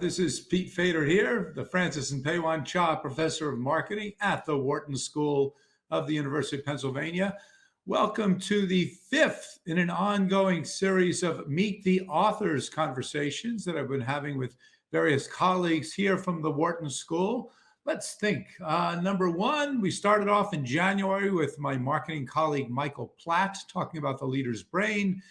This is Pete Fader here, the Francis and Peiwan Cha Professor of Marketing at the Wharton School of the University of Pennsylvania. Welcome to the fifth in an ongoing series of Meet the Authors conversations that I've been having with various colleagues here from the Wharton School. Let's think. Number one, we started off in January with my marketing colleague, Michael Platt, talking about the leader's brain.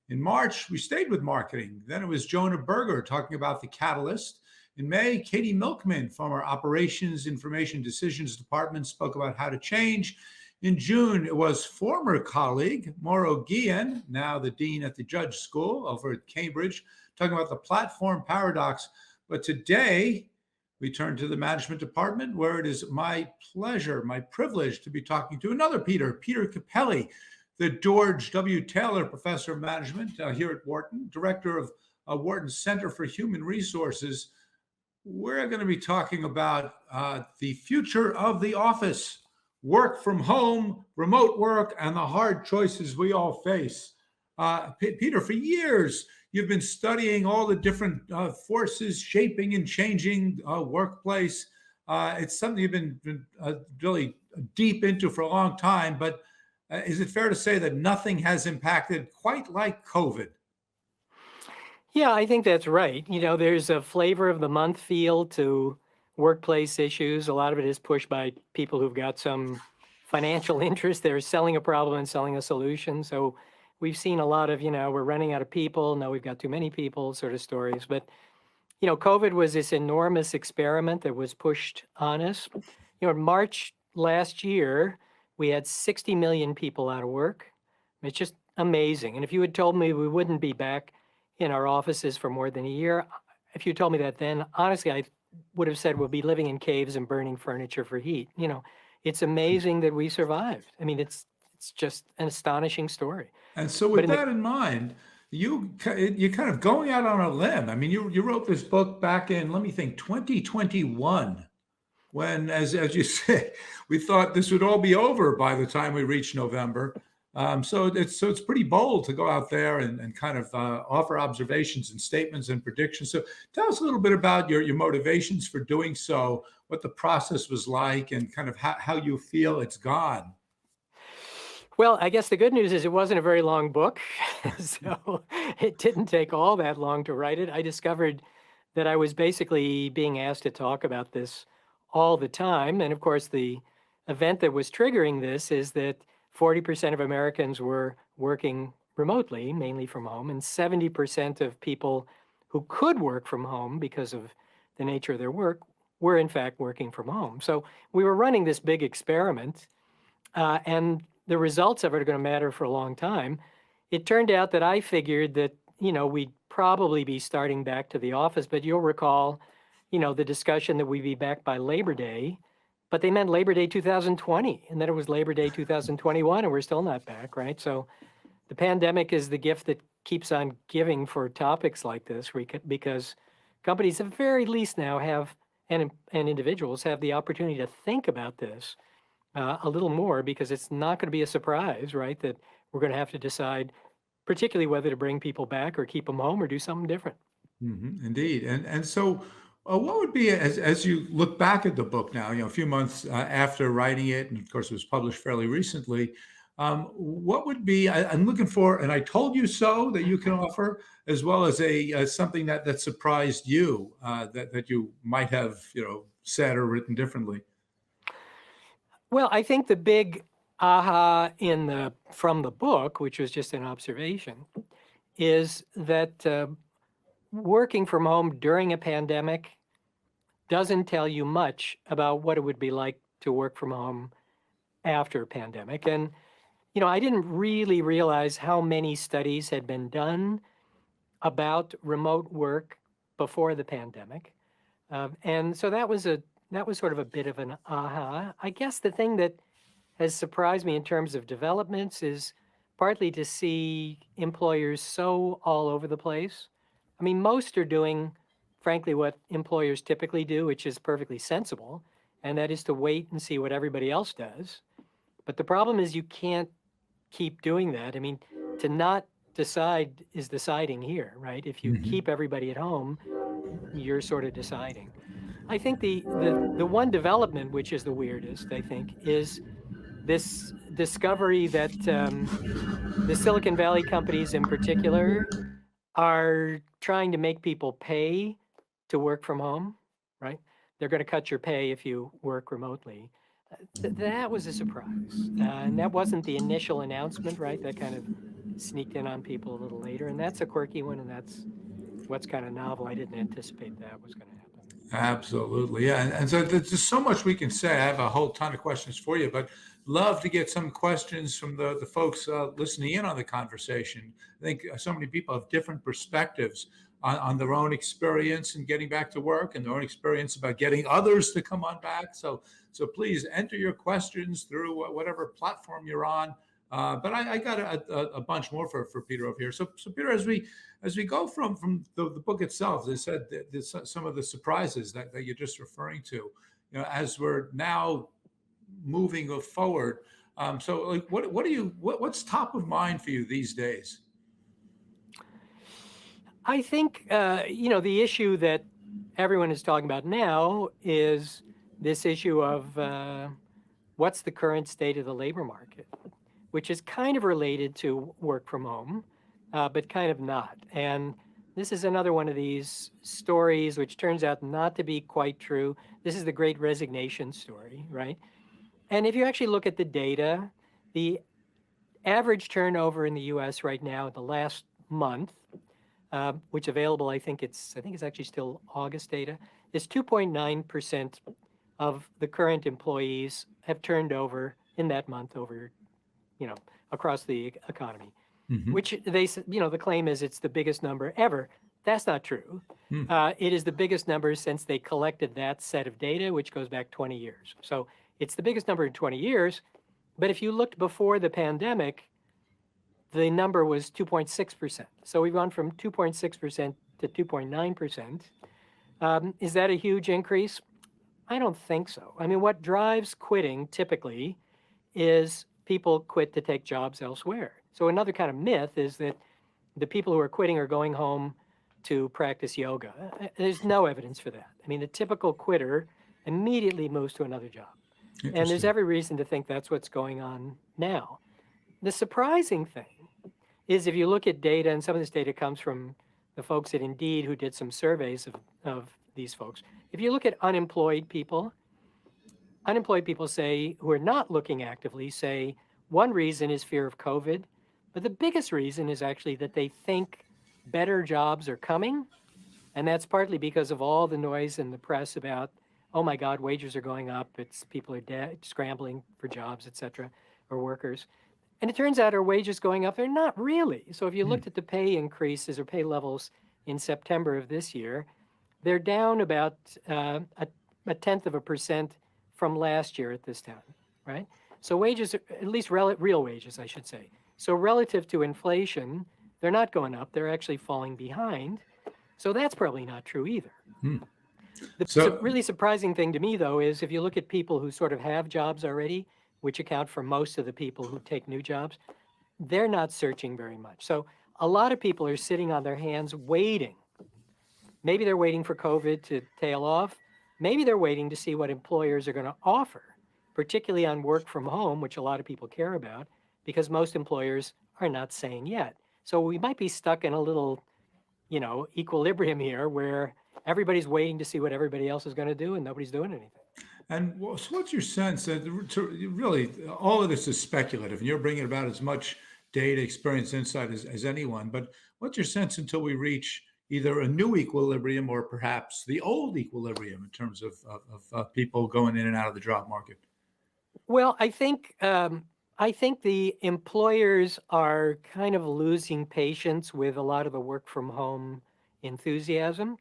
In March, we stayed with marketing. Then it was Jonah Berger talking about the catalyst. In May, Katie Milkman from our Operations Information Decisions Department spoke about how to change. In June, it was former colleague Mauro Guillen, now the dean at the Judge School over at Cambridge, talking about the platform paradox. But today, we turn to the management department, where it is my pleasure, my privilege to be talking to another Peter Cappelli, the George W. Taylor Professor of Management here at Wharton, Director of Wharton's Center for Human Resources. We're going to be talking about the future of the office, work from home, remote work, and the hard choices we all face. Peter, for years, you've been studying all the different forces shaping and changing workplace. It's something you've been really deep into for a long time, but is it fair to say that nothing has impacted quite like COVID? Yeah, I think that's right. There's a flavor of the month feel to workplace issues. A lot of it is pushed by people who've got some financial interest. They're selling a problem and selling a solution. So we've seen a lot of, we're running out of people. No, we've got too many people sort of stories. But, COVID was this enormous experiment that was pushed on us. In March last year, we had 60 million people out of work. It's just amazing. And if you had told me we wouldn't be back in our offices for more than a year, if you told me that then, honestly, I would have said we'll be living in caves and burning furniture for heat. It's amazing that we survived. I mean, it's just an astonishing story. And so with that in mind, you're kind of going out on a limb. I mean, you wrote this book back in, let me think, 2021. When, as you say, we thought this would all be over by the time we reached November. So it's pretty bold to go out there and kind of offer observations and statements and predictions. So tell us a little bit about your motivations for doing so, what the process was like, and kind of how you feel it's gone. Well, I guess the good news is it wasn't a very long book, so it didn't take all that long to write it. I discovered that I was basically being asked to talk about this all the time. And of course, the event that was triggering this is that 40% of Americans were working remotely, mainly from home, and 70% of people who could work from home because of the nature of their work were in fact working from home. So we were running this big experiment, and the results of it are going to matter for a long time. It turned out that I figured that, we'd probably be starting back to the office, but you'll recall the discussion that we'd be back by Labor Day, but they meant Labor Day 2020, and then it was Labor Day 2021, and we're still not back, right? So the pandemic is the gift that keeps on giving for topics like this, because companies at the very least now have, and individuals have the opportunity to think about this a little more, because it's not going to be a surprise, right, that we're going to have to decide particularly whether to bring people back or keep them home or do something different. Mm-hmm, indeed. And so what would be, as you look back at the book now, a few months after writing it, and of course it was published fairly recently, what would be, I'm looking for, and I told you so, that you can offer, as well as something that surprised you, that you might have, said or written differently? Well, I think the big aha from the book, which was just an observation, is that working from home during a pandemic doesn't tell you much about what it would be like to work from home after a pandemic. And, I didn't really realize how many studies had been done about remote work before the pandemic. And so that was sort of a bit of an aha. I guess the thing that has surprised me in terms of developments is partly to see employers so all over the place. I mean, most are doing, frankly, what employers typically do, which is perfectly sensible, and that is to wait and see what everybody else does. But the problem is you can't keep doing that. I mean, to not decide is deciding here, right? If you keep everybody at home, you're sort of deciding. I think the one development which is the weirdest, I think, is this discovery that the Silicon Valley companies in particular are trying to make people pay to work from home, right? They're going to cut your pay if you work remotely. That was a surprise. And that wasn't the initial announcement, right? That kind of sneaked in on people a little later. And that's a quirky one. And that's what's kind of novel. I didn't anticipate that was going to happen. Absolutely. Yeah. And so there's just so much we can say. I have a whole ton of questions for you, but love to get some questions from the folks listening in on the conversation. I think so many people have different perspectives on their own experience in getting back to work and their own experience about getting others to come on back. So please enter your questions through whatever platform you're on. But I got a bunch more for Peter over here. So Peter, as we go from the book itself, they said that some of the surprises that you're just referring to, as we're now moving forward. So like, what's top of mind for you these days? I think, the issue that everyone is talking about now is this issue of what's the current state of the labor market, which is kind of related to work from home, but kind of not. And this is another one of these stories which turns out not to be quite true. This is the Great Resignation story, right? And if you actually look at the data, the average turnover in the U.S. right now, the last month, which available, I think it's actually still August data, is 2.9% of the current employees have turned over in that month over, across the economy, which the claim is it's the biggest number ever. That's not true. It is the biggest number since they collected that set of data, which goes back 20 years. So it's the biggest number in 20 years. But if you looked before the pandemic, the number was 2.6%. So we've gone from 2.6% to 2.9%. Is that a huge increase? I don't think so. I mean, what drives quitting typically is people quit to take jobs elsewhere. So another kind of myth is that the people who are quitting are going home to practice yoga. There's no evidence for that. I mean, the typical quitter immediately moves to another job. And there's every reason to think that's what's going on now. The surprising thing is if you look at data, and some of this data comes from the folks at Indeed who did some surveys of these folks. If you look at unemployed people say, who are not looking actively, say one reason is fear of COVID, but the biggest reason is actually that they think better jobs are coming. And that's partly because of all the noise in the press about, oh my God, wages are going up, people are scrambling for jobs, et cetera, or workers. And it turns out our wages going up, they're not really. So if you looked at the pay increases or pay levels in September of this year, they're down about a 0.1% from last year at this time, right? So wages, at least real wages, I should say. So relative to inflation, they're not going up, they're actually falling behind. So that's probably not true either. The really surprising thing to me, though, is if you look at people who sort of have jobs already, which account for most of the people who take new jobs, they're not searching very much. So a lot of people are sitting on their hands waiting. Maybe they're waiting for COVID to tail off. Maybe they're waiting to see what employers are going to offer, particularly on work from home, which a lot of people care about, because most employers are not saying yet. So we might be stuck in a little, equilibrium here where everybody's waiting to see what everybody else is going to do and nobody's doing anything. And so what's your sense that really all of this is speculative, and you're bringing about as much data, experience, insight as anyone. But what's your sense until we reach either a new equilibrium or perhaps the old equilibrium in terms of people going in and out of the job market? Well, I think the employers are kind of losing patience with a lot of the work from home enthusiasm.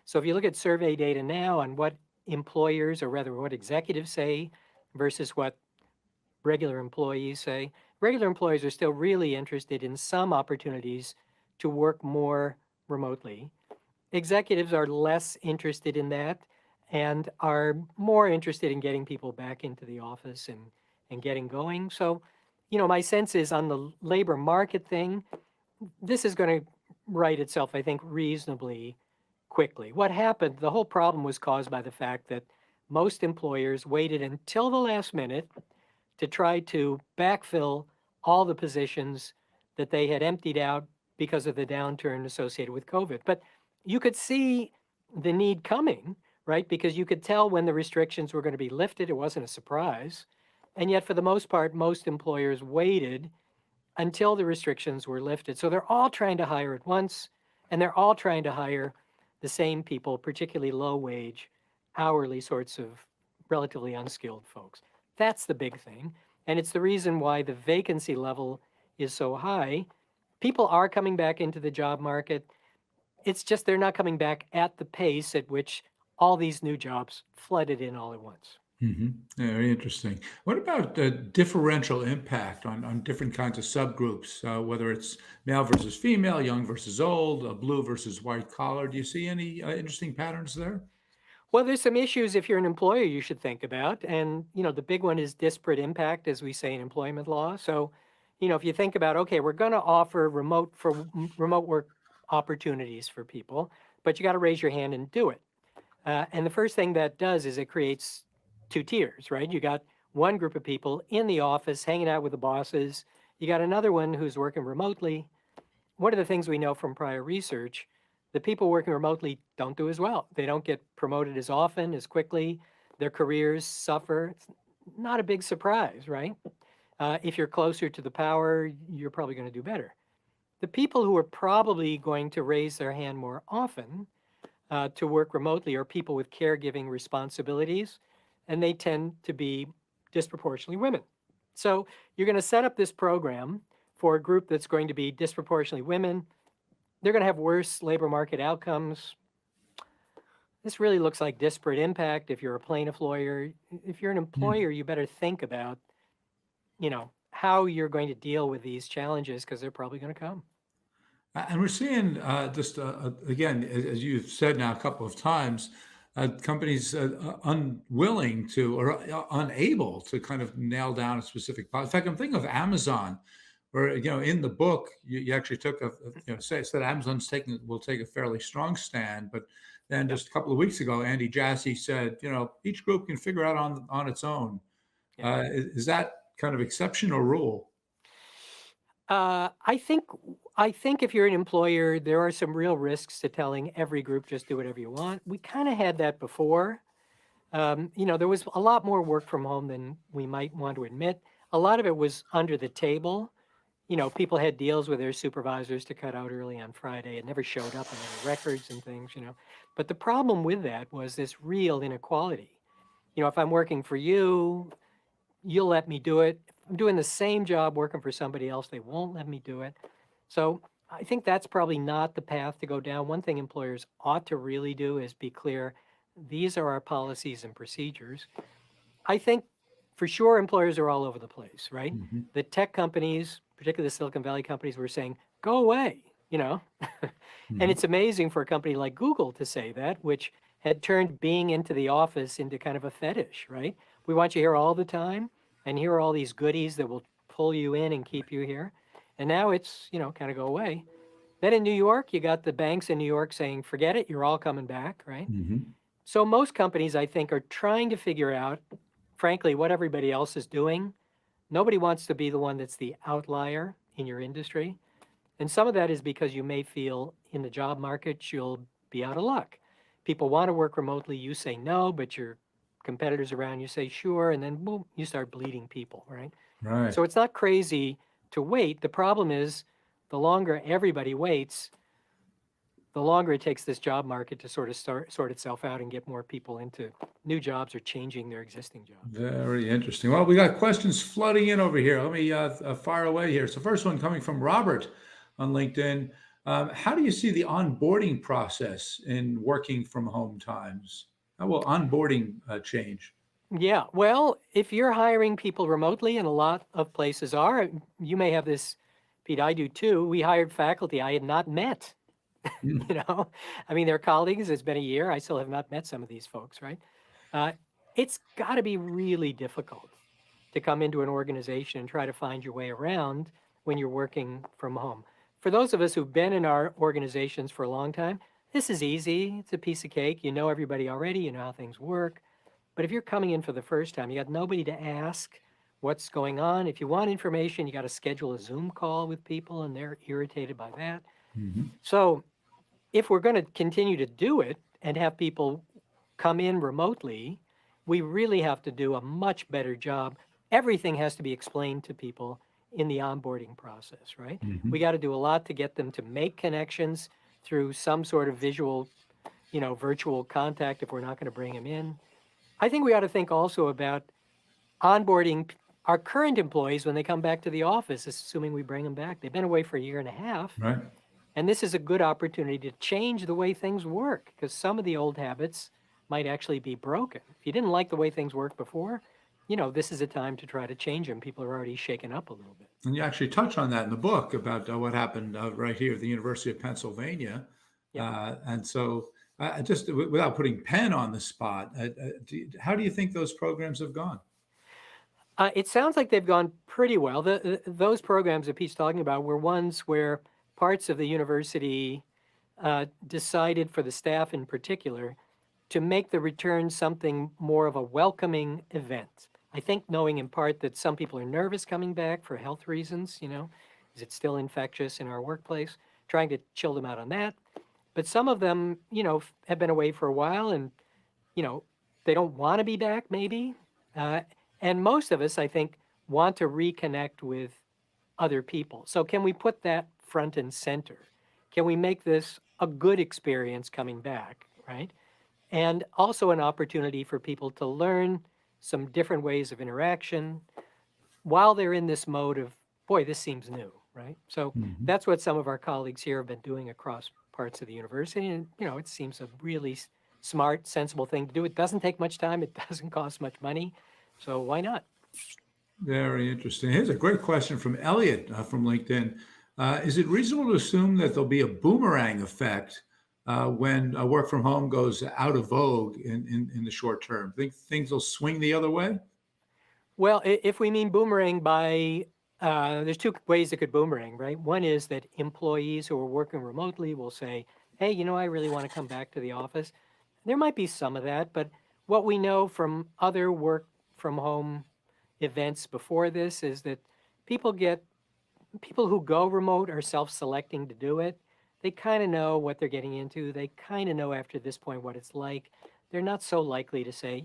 So if you look at survey data now on what employers, or rather what executives say versus what regular employees say, regular employees are still really interested in some opportunities to work more remotely. Executives are less interested in that and are more interested in getting people back into the office and getting going. So, my sense is on the labor market thing, this is going to right itself, I think, reasonably quickly. What happened, the whole problem was caused by the fact that most employers waited until the last minute to try to backfill all the positions that they had emptied out because of the downturn associated with COVID. But you could see the need coming, right? Because you could tell when the restrictions were going to be lifted. It wasn't a surprise. And yet, for the most part, most employers waited until the restrictions were lifted. So they're all trying to hire at once, and they're all trying to hire the same people, particularly low wage, hourly sorts of relatively unskilled folks. That's the big thing. And it's the reason why the vacancy level is so high. People are coming back into the job market. It's just they're not coming back at the pace at which all these new jobs flooded in all at once. Yeah, very interesting. What about the differential impact on different kinds of subgroups, whether it's male versus female, young versus old, blue versus white collar? Do you see any interesting patterns there? Well, there's some issues if you're an employer you should think about. And, the big one is disparate impact, as we say in employment law. So, if you think about, okay, we're going to offer remote work opportunities for people, but you got to raise your hand and do it. And the first thing that does is it creates two tiers, right? You got one group of people in the office hanging out with the bosses. You got another one who's working remotely. One of the things we know from prior research, the people working remotely don't do as well. They don't get promoted as often, as quickly. Their careers suffer. It's not a big surprise, right? If you're closer to the power, you're probably going to do better. The people who are probably going to raise their hand more often to work remotely are people with caregiving responsibilities, and they tend to be disproportionately women. So you're going to set up this program for a group that's going to be disproportionately women. They're going to have worse labor market outcomes. This really looks like disparate impact if you're a plaintiff lawyer. If you're an employer, you better think about, how you're going to deal with these challenges because they're probably going to come. And we're seeing just again, as you've said now a couple of times, companies unwilling to or unable to kind of nail down a specific policy. In fact, I'm thinking of Amazon, where in the book you actually took said will take a fairly strong stand, but then Yeah. just a couple of weeks ago, Andy Jassy said, each group can figure out on its own. Yeah. Is that kind of exception or rule? I think if you're an employer, there are some real risks to telling every group just do whatever you want. We kind of had that before. There was a lot more work from home than we might want to admit. A lot of it was under the table. People had deals with their supervisors to cut out early on Friday. It never showed up in any records and things. But the problem with that was this real inequality. If I'm working for you, you'll let me do it. If I'm doing the same job working for somebody else, they won't let me do it. So I think that's probably not the path to go down. One thing employers ought to really do is be clear, these are our policies and procedures. I think for sure employers are all over the place, right? Hmm. The tech companies, particularly the Silicon Valley companies, were saying, go away, And it's amazing for a company like Google to say that, which had turned being into the office into kind of a fetish, right? We want you here all the time, and here are all these goodies that will pull you in and keep you here. And now it's, kind of go away. Then in New York, you got the banks in New York saying, forget it, you're all coming back, right? Hmm. So most companies, I think, are trying to figure out, frankly, what everybody else is doing. Nobody wants to be the one that's the outlier in your industry. And some of that is because you may feel in the job market you'll be out of luck. People want to work remotely, you say no, but your competitors around you say sure, and then boom, you start bleeding people, right? Right. So it's not crazy to wait. The problem is the longer everybody waits, the longer it takes this job market to sort of sort itself out and get more people into new jobs or changing their existing jobs. Very interesting. Well, we got questions flooding in over here. Let me fire away here. So, first one coming from Robert on LinkedIn. How do you see the onboarding process in working from home times? How will onboarding change? Yeah, well, if you're hiring people remotely, and a lot of places are, you may have this, Pete, I do too. We hired faculty I had not met, Mm. you know? I mean, they're colleagues. It's been a year. I still have not met some of these folks, right? Uh, it's got to be really difficult to come into an organization and try to find your way around when you're working from home. For those of us who've been in our organizations for a long time, this is easy. It's a piece of cake. You know everybody already. You know how things work. But if you're coming in for the first time, you got nobody to ask what's going on. If you want information, you got to schedule a Zoom call with people, and they're irritated by that. Hmm. So if we're going to continue to do it and have people come in remotely, we really have to do a much better job. Everything has to be explained to people in the onboarding process, right? Hmm. We got to do a lot to get them to make connections through some sort of visual, virtual contact if we're not going to bring them in. I think we ought to think also about onboarding our current employees when they come back to the office, assuming we bring them back. They've been away for a year and a half. Right. And this is a good opportunity to change the way things work because some of the old habits might actually be broken. If you didn't like the way things worked before, this is a time to try to change them. People are already shaken up a little bit. And you actually touch on that in the book about what happened right here at the University of Pennsylvania. Yep. And so, just without putting Penn on the spot, how do you think those programs have gone? It sounds like they've gone pretty well. Those programs that Pete's talking about were ones where parts of the university decided, for the staff in particular, to make the return something more of a welcoming event. I think knowing in part that some people are nervous coming back for health reasons, is it still infectious in our workplace? Trying to chill them out on that. But some of them, have been away for a while and, they don't want to be back maybe. And most of us, I think, want to reconnect with other people. So can we put that front and center? Can we make this a good experience coming back, right? And also an opportunity for people to learn some different ways of interaction while they're in this mode of, boy, this seems new, right? So Mhm. that's what some of our colleagues here have been doing across parts of the university. And, it seems a really smart, sensible thing to do. It doesn't take much time. It doesn't cost much money. So why not? Very interesting. Here's a great question from Elliot from LinkedIn. Is it reasonable to assume that there'll be a boomerang effect when work from home goes out of vogue in the short term? Think things will swing the other way? Well, if we mean boomerang by, there's two ways it could boomerang, right? One is that employees who are working remotely will say, hey, I really want to come back to the office. There might be some of that, but what we know from other work from home events before this is that people who go remote are self-selecting to do it. They kind of know what they're getting into. They kind of know after this point what it's like. They're not so likely to say,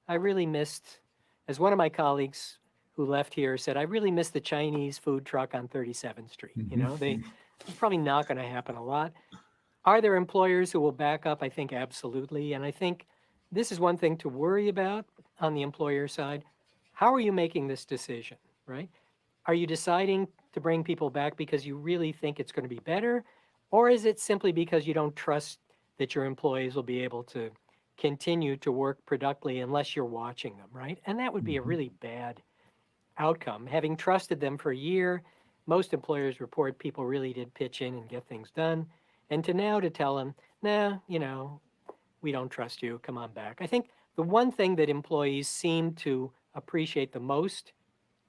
I really missed, as one of my colleagues who left here said, I really missed the Chinese food truck on 37th Street. It's probably not going to happen a lot. Are there employers who will back up? I think absolutely. And I think this is one thing to worry about on the employer side. How are you making this decision, right? Are you deciding to bring people back because you really think it's going to be better? Or is it simply because you don't trust that your employees will be able to continue to work productively unless you're watching them, right? And that would be a Mhm. really bad outcome. Having trusted them for a year, most employers report people really did pitch in and get things done. And to tell them, nah, we don't trust you, come on back. I think the one thing that employees seem to appreciate the most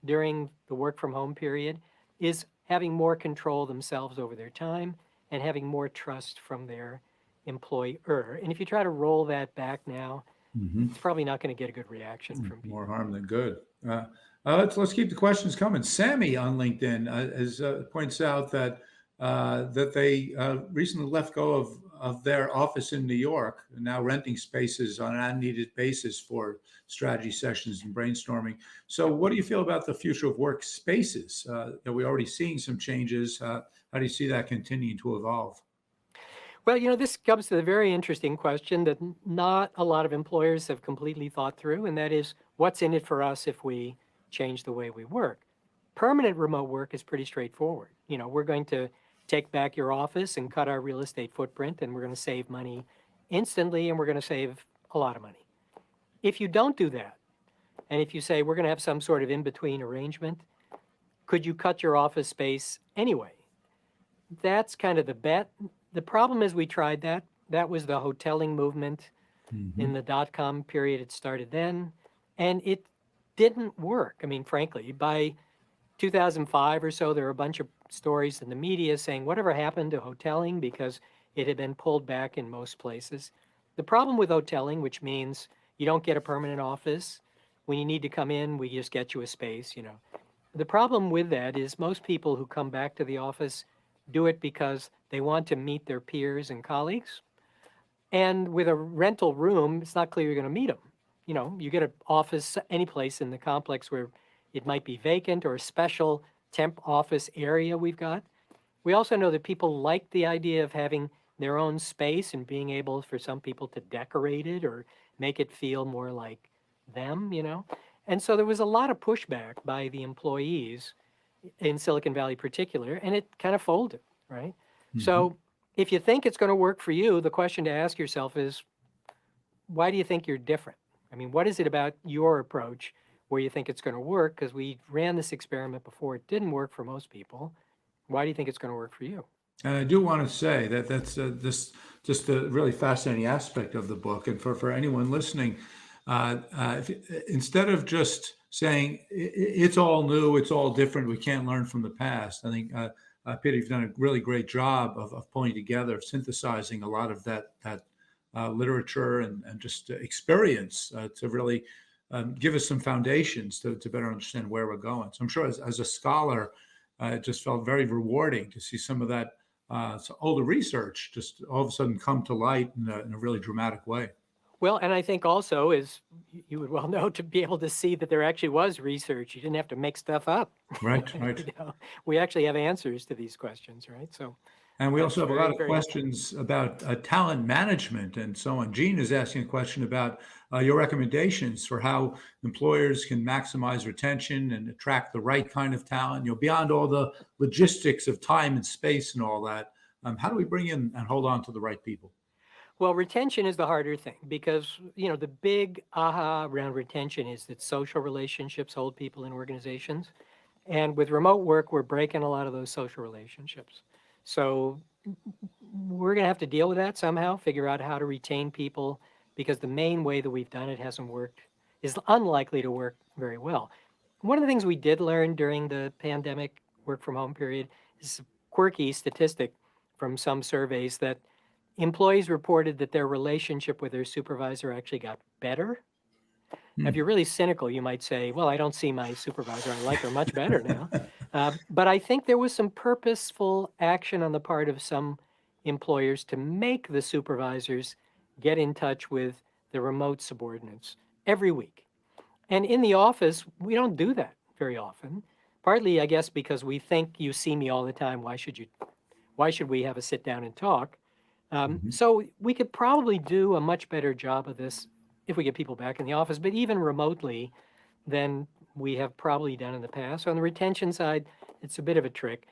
during the work from home period is having more control themselves over their time and having more trust from their employer. And if you try to roll that back now, Mhm. it's probably not going to get a good reaction from people. More harm than good. Let's keep the questions coming. Sammy on LinkedIn points out that they recently let go of their office in New York, and now renting spaces on an unneeded basis for strategy sessions and brainstorming. So, what do you feel about the future of work spaces? Are we already seeing some changes? How do you see that continuing to evolve? Well, this comes to the very interesting question that not a lot of employers have completely thought through, and that is what's in it for us if we change the way we work. Permanent remote work is pretty straightforward. We're going to take back your office and cut our real estate footprint, and we're going to save money instantly, and we're going to save a lot of money. If you don't do that, and if you say we're going to have some sort of in-between arrangement, could you cut your office space anyway? That's kind of the bet. The problem is we tried that. That was the hoteling movement in Mhm. the dot-com period. It started then, and it didn't work. I mean, frankly, by 2005 or so, there were a bunch of stories in the media saying whatever happened to hoteling because It had been pulled back in most places. The problem with hoteling, which means you don't get a permanent office, when you need to come in, we just get you a space, you know. The problem with that is most people who come back to the office do it because they want to meet their peers and colleagues. And with a rental room, it's not clear you're going to meet them. You know, you get an office any place in the complex where it might be vacant or a special temp office area we've got. We also know that people like the idea of having their own space and being able for some people to decorate it or make it feel more like them, you know. And so there was a lot of pushback by the employees in Silicon Valley particular, and it kind of folded, right? So if you think it's going to work for you, the question to ask yourself is, why do you think you're different? I mean, what is it about your approach where you think it's going to work? Because we ran this experiment before. It didn't work for most people. Why do you think it's going to work for you? And I do want to say that that's this just a really fascinating aspect of the book. And for anyone listening, instead of just saying it's all new, it's all different, we can't learn from the past, I think Peter, you've done a really great job of pulling together, synthesizing a lot of that literature and just experience to really give us some foundations to better understand where we're going. So I'm sure as a scholar, it just felt very rewarding to see some of that older research just all of a sudden come to light in a really dramatic way. Well, and I think also, as you would well know, to be able to see that there actually was research, you didn't have to make stuff up. Right, right. You know, we actually have answers to these questions, right? So And we that's also have a lot very, of very helpful. questions about talent management and so on. Gene is asking a question about your recommendations for how employers can maximize retention and attract the right kind of talent, you know, beyond all the logistics of time and space and all that. How do we bring in and hold on to the right people? Well, retention is the harder thing because, you know, the big aha around retention is that social relationships hold people in organizations. And with remote work, we're breaking a lot of those social relationships. So we're going to have to deal with that somehow, figure out how to retain people because the main way that we've done it hasn't worked, is unlikely to work very well. One of the things we did learn during the pandemic work from home period is a quirky statistic from some surveys that employees reported that their relationship with their supervisor actually got better. Now, if Hmm. you're really cynical, you might say, well, I don't see my supervisor. I like her much better now. But I think there was some purposeful action on the part of some employers to make the supervisors get in touch with the remote subordinates every week. And in the office, we don't do that very often. Partly, I guess, because we think you see me all the time. Why should we have a sit down and talk? Mhm. So we could probably do a much better job of this if we get people back in the office, but even remotely than we have probably done in the past. On the retention side, it's a bit of a trick.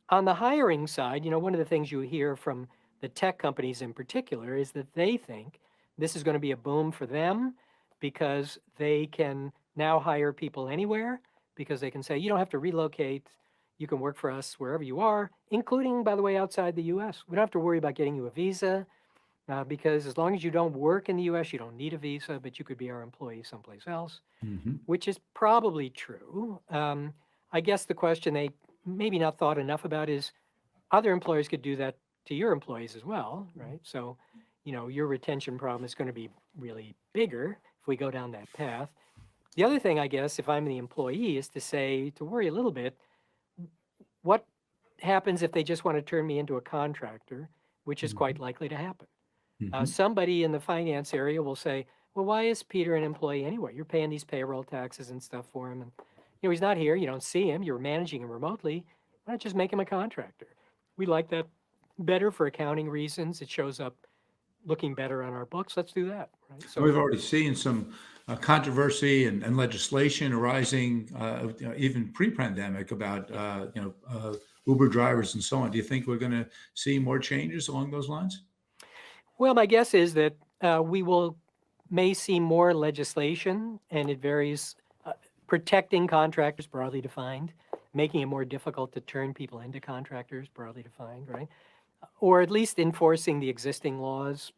On the hiring side, you know, one of the things you hear from the tech companies in particular is that they think this is going to be a boom for them because they can now hire people anywhere because they can say, you don't have to relocate. You can work for us wherever you are, including, by the way, outside the US. We don't have to worry about getting you a visa because as long as you don't work in the US, you don't need a visa, but you could be our employee someplace else, Mhm. which is probably true. I guess the question they maybe not thought enough about is other employers could do that to your employees as well, right? So, you know, your retention problem is going to be really bigger if we go down that path. The other thing, I guess, if I'm the employee, is to say, to worry a little bit, what happens if they just want to turn me into a contractor, which is quite Mhm. likely to happen? Mhm. Somebody in the finance area will say, well, why is Peter an employee anyway? You're paying these payroll taxes and stuff for him. And, you know, he's not here. You don't see him. You're managing him remotely. Why not just make him a contractor? We like that better for accounting reasons. It shows up looking better on our books. Let's do that, right? And So we've already seen some controversy and legislation arising, even pre-pandemic, about Uber drivers and so on. Do you think we're going to see more changes along those lines? well, my guess is that we may see more legislation, and it varies, protecting contractors broadly defined, making it more difficult to turn people into contractors broadly defined, right? Or at least enforcing the existing laws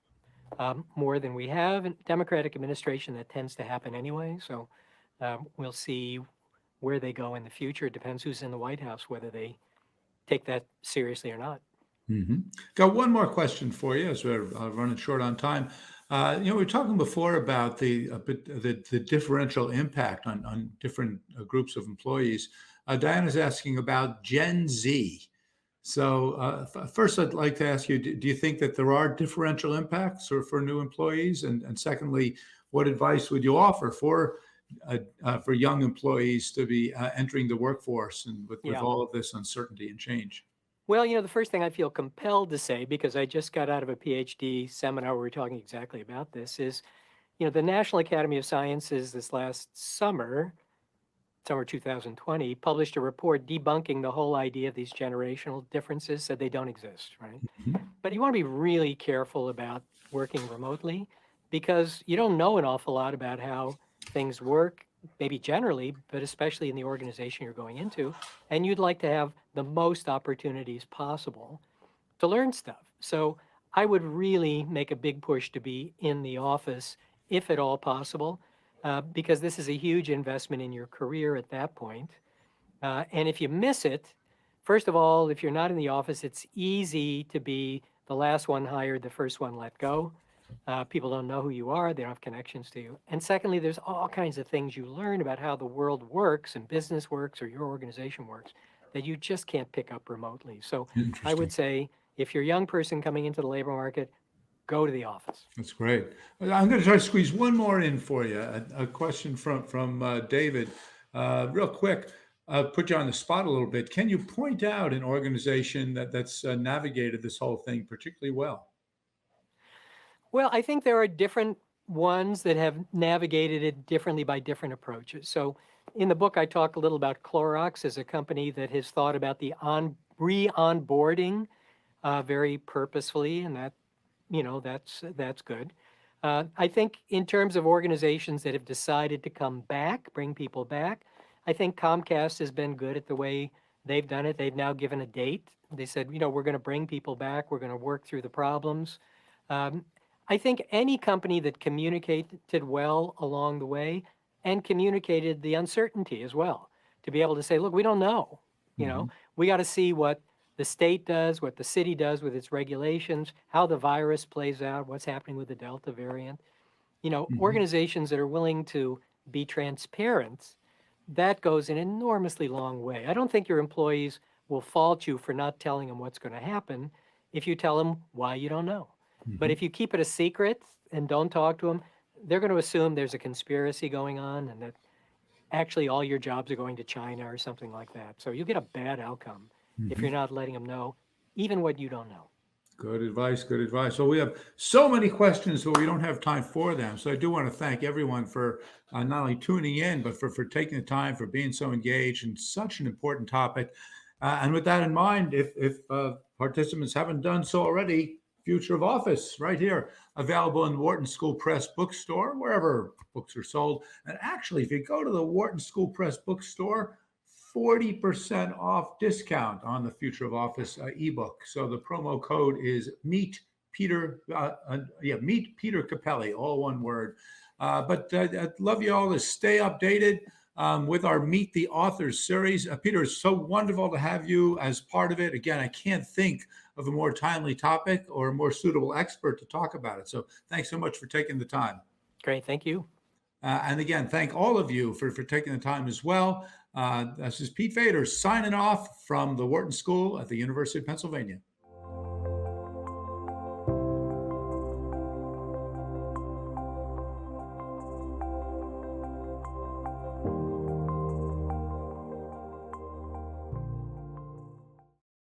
more than we have. In Democratic administration, that tends to happen anyway. So we'll see where they go in the future. It depends who's in the White House, whether they take that seriously or not. Got one more question for you as we're running short on time. We were talking before about the differential impact on different groups of employees. Diana's asking about Gen Z. So first, I'd like to ask you: do you think that there are differential impacts for new employees? And secondly, what advice would you offer for young employees to be entering the workforce and with Yeah. all of this uncertainty and change? Well, the first thing I feel compelled to say, because I just got out of a PhD seminar where we're talking exactly about this, is, the National Academy of Sciences this last summer 2020, published a report debunking the whole idea of these generational differences, said they don't exist, right? Mhm. But you want to be really careful about working remotely because you don't know an awful lot about how things work, maybe generally, but especially in the organization you're going into. And you'd like to have the most opportunities possible to learn stuff. So I would really make a big push to be in the office, if at all possible, because this is a huge investment in your career at that point. And if you miss it, first of all, if you're not in the office, it's easy to be the last one hired, the first one let go. People don't know who you are, they don't have connections to you. And secondly, there's all kinds of things you learn about how the world works and business works or your organization works that you just can't pick up remotely. So I would Interesting. say if you're a young person coming into the labor market, go to the office. That's great. I'm going to try to squeeze one more in for you. A question from David, real quick. Put you on the spot a little bit. Can you point out an organization that's navigated this whole thing particularly well? Well, I think there are different ones that have navigated it differently by different approaches. So in the book, I talk a little about Clorox as a company that has thought about the re-onboarding very purposefully, and that's good. I think in terms of organizations that have decided to come back, bring people back, I think Comcast has been good at the way they've done it. They've now given a date. They said, we're going to bring people back. We're going to work through the problems. Um, I think any company that communicated well along the way and communicated the uncertainty as well, to be able to say, look, we don't know. Hmm. We got to see what the state does, what the city does with its regulations, how the virus plays out, what's happening with the Delta variant. Hmm. Organizations that are willing to be transparent, that goes an enormously long way. I don't think your employees will fault you for not telling them what's going to happen if you tell them why you don't know. But Hmm. if you keep it a secret and don't talk to them, they're going to assume there's a conspiracy going on and that actually all your jobs are going to China or something like that. So you get a bad outcome if you're Hmm. not letting them know even what you don't know. Good advice. Good advice. Well, we have so many questions, but we don't have time for them. So I do want to thank everyone for not only tuning in, but for taking the time, for being so engaged in such an important topic. And with that in mind, if participants haven't done so already, Future of Office right here, available in Wharton School Press bookstore, wherever books are sold. And actually, if you go to the Wharton School Press bookstore, 40% off discount on the Future of Office ebook. So the promo code is Meet Peter Cappelli, all one word. But I'd love you all to stay updated with our Meet the Authors series. Peter, it's so wonderful to have you as part of it. Again, I can't think of a more timely topic or a more suitable expert to talk about it. So thanks so much for taking the time. Great. Thank you. And again, thank all of you for taking the time as well. This is Pete Fader signing off from the Wharton School at the University of Pennsylvania.